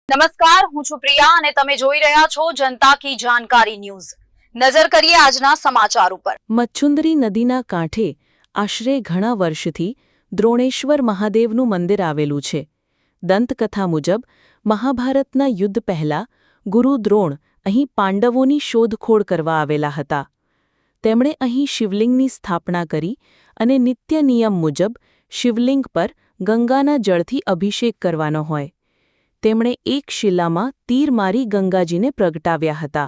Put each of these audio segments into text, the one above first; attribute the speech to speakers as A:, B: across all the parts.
A: નમસ્કાર, હું છું પ્રિયા અને તમે જોઈ રહ્યા છો જનતા કી જાણકારી ન્યૂઝ। નજર કરીએ આજના સમાચાર ઉપર।
B: મચ્છુંદરી નદીના કાંઠે આશરે ઘણા વર્ષથી દ્રોણેશ્વર મહાદેવનું મંદિર આવેલું છે। દંતકથા મુજબ મહાભારતના યુદ્ધ પહેલા ગુરુ દ્રોણ અહીં પાંડવોની શોધખોળ કરવા આવેલા હતા। તેમણે અહીં શિવલિંગની સ્થાપના કરી અને નિત્ય નિયમ મુજબ શિવલિંગ પર ગંગાના જળથી અભિષેક કરવાનો હોય। તેમણે એક શિલામાં તીર મારી ગંગાજીને પ્રગટાવ્યા હતા।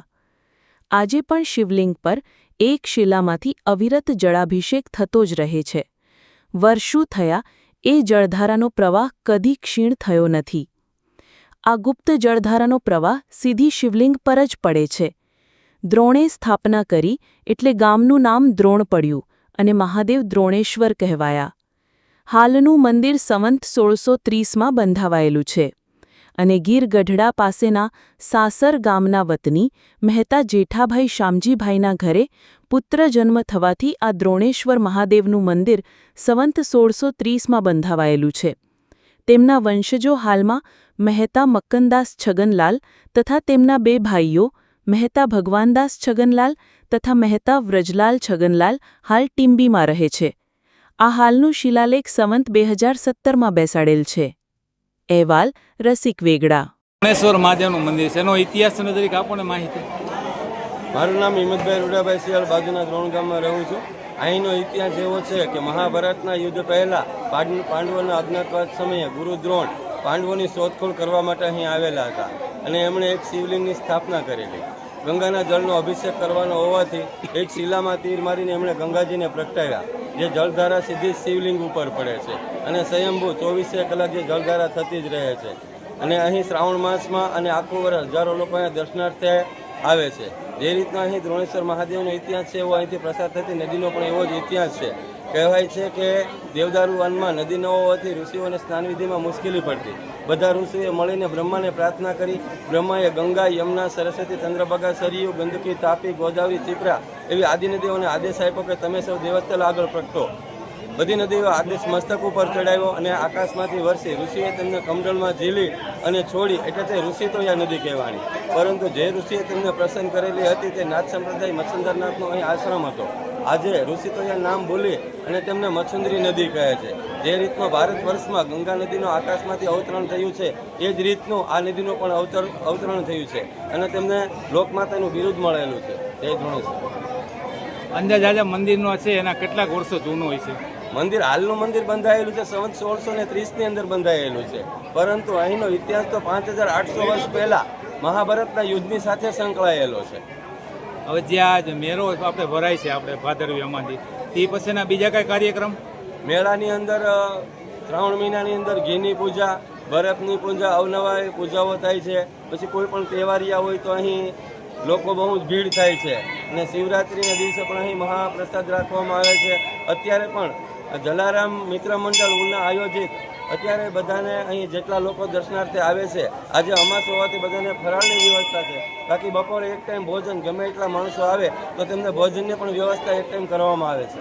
B: આજે પણ શિવલિંગ પર એક શિલામાંથી અવિરત જળાભિષેક થતો જ રહે છે। વર્ષો થયા એ જળધારાનો પ્રવાહ કદી ક્ષીણ થયો નથી। આ ગુપ્ત જળધારાનો પ્રવાહ સીધી શિવલિંગ પર જ પડે છે। દ્રોણે સ્થાપના કરી એટલે ગામનું નામ દ્રોણ પડ્યું અને મહાદેવ દ્રોણેશ્વર કહેવાયા। હાલનું મંદિર સંવંત 1630માં બંધાવાયેલું છે અને ગીર ગઢડા પાસેના સાસર ગામના વતની મહેતા જેઠાભાઈ શામજીભાઈના ઘરે પુત્ર જન્મ થવાથી આ દ્રોણેશ્વર મહાદેવનું મંદિર સંવંત 1630માં બંધાવાયેલું છે। તેમના વંશજો હાલમાં મહેતા મક્કનદાસ છગનલાલ તથા તેમના બે ભાઈઓ મહેતા ભગવાનદાસ છગનલાલ તથા મહેતા વ્રજલાલ છગનલાલ હાલ ટીંબીમાં રહે છે। આ હાલનું શિલાલેખ સંવંત 2017માં બેસાડેલ છે। અહેવાલ રસિક વેગડા।
C: દ્રોણેશ્વર મહાદેવનું મંદિર છે, એનો ઇતિહાસ તરીકે આપણને માહિતી।
D: મારું નામ હિંમતભાઈ રૂડાભાઈ સિયાળ, બાજુના દ્રોણ ગામમાં રહું છું। અહીંનો ઇતિહાસ એવો છે કે મહાભારતના યુદ્ધ પહેલા પાંડવોના અજ્ઞાતવાસ સમયે ગુરુ દ્રોણ પાંડવોની શોધખોળ કરવા માટે અહીં આવેલા હતા અને એમણે એક શિવલિંગની સ્થાપના કરેલી। ગંગાના જળનો અભિષેક કરવાનો હોવાથી એક શિલામાં તીર મારીને એમણે ગંગાજીને પ્રગટાવ્યા, જે જળધારા સીધી શિવલિંગ ઉપર પડે છે અને સ્વયંભૂ 24 કલાક જે જળધારા થતી જ રહે છે। અને અહીં શ્રાવણ માસમાં અને આખું વર્ષ હજારો લોકો અહીંયા દર્શનાર્થે આવે છે। જે રીતના અહીં દ્રોણેશ્વર મહાદેવનો ઇતિહાસ છે એવો અહીંથી પ્રસાર થતી નદીનો પણ એવો જ ઇતિહાસ છે। કહેવાય છે કે દેવદારુ વનમાં નદી ન હોવાથી ઋષિઓને સ્નાનવિધિમાં મુશ્કેલી પડતી। બધા ઋષિઓએ મળીને બ્રહ્માને પ્રાર્થના કરી। બ્રહ્માએ ગંગા, યમુના, સરસ્વતી, ચંદ્રભાગા, સરયુ, ગંદકી, તાપી, ગોદાવરી, ચિપ્રા એવી આદિ નદીઓને આદેશ આપ્યો કે તમે સૌ દેવસ્થળ આગળ પ્રગટો। બધી નદીઓ આદેશ મસ્તક ઉપર ચડાવ્યો અને આકાશમાંથી વરસી ઋષિએ તેમને કમંડળમાં ઝીલી અને છોડી, એટલે તે ઋષિતોયા નદી કહેવાની। પરંતુ જે ઋષિએ તેમને પ્રસન્ન કરેલી હતી તે નાથ સંપ્રદાય મચ્છુંદરનાથનો અહીં આશ્રમ હતો। આજે ઋષિતોયા નામ બોલી અને તેમને મચ્છુંદરી નદી કહે છે। જે રીતનું ભારત વર્ષમાં ગંગા નદીનું આકાશમાંથી અવતરણ થયું છે એ જ રીતનું આ નદીનું પણ અવતરણ થયું છે અને તેમને લોકમાતાનું બિરુદ મળેલું છે। જય દ્રોણેશ્વર।
C: અંદાજ આજે મંદિરનો છે એના કેટલાક વર્ષો જૂનું હોય છે?
D: મંદિર હાલનું મંદિર બંધાયેલું છે સંવત 1630ની અંદર બંધાયેલું છે, પરંતુ અહીંનો ઇતિહાસ તો 5800 વર્ષ પહેલા મહાભારતના યુદ્ધની સાથે સંકળાયેલો છે।
C: હવે જે આ મેળો આપણે ભરાય છે આપણે ભાદરવી અમાથી, તે પછીના બીજા કઈ કાર્યક્રમ?
D: મેળાની અંદર શ્રાવણ મહિનાની અંદર ઘીની પૂજા, બરફની પૂજા, અવનવા પૂજાઓ થાય છે। પછી કોઈ પણ તહેવારિયા હોય તો અહીં લોકો બહુ જ ભીડ થાય છે અને શિવરાત્રિના દિવસે પણ અહીં મહાપ્રસાદ રાખવામાં આવે છે। અત્યારે પણ જલારામ મિત્ર મંડળ ઉના આયોજિત અત્યારે બધાને અહીં જેટલા લોકો દર્શનાર્થે આવે છે, આજે અમાસ હોવાથી બધાને ફરાળની વ્યવસ્થા છે। બાકી બપોરે એક ટાઈમ ભોજન, ગમે એટલા માણસો આવે તો તેમને ભોજનની પણ વ્યવસ્થા એક ટાઈમ કરવામાં આવે છે।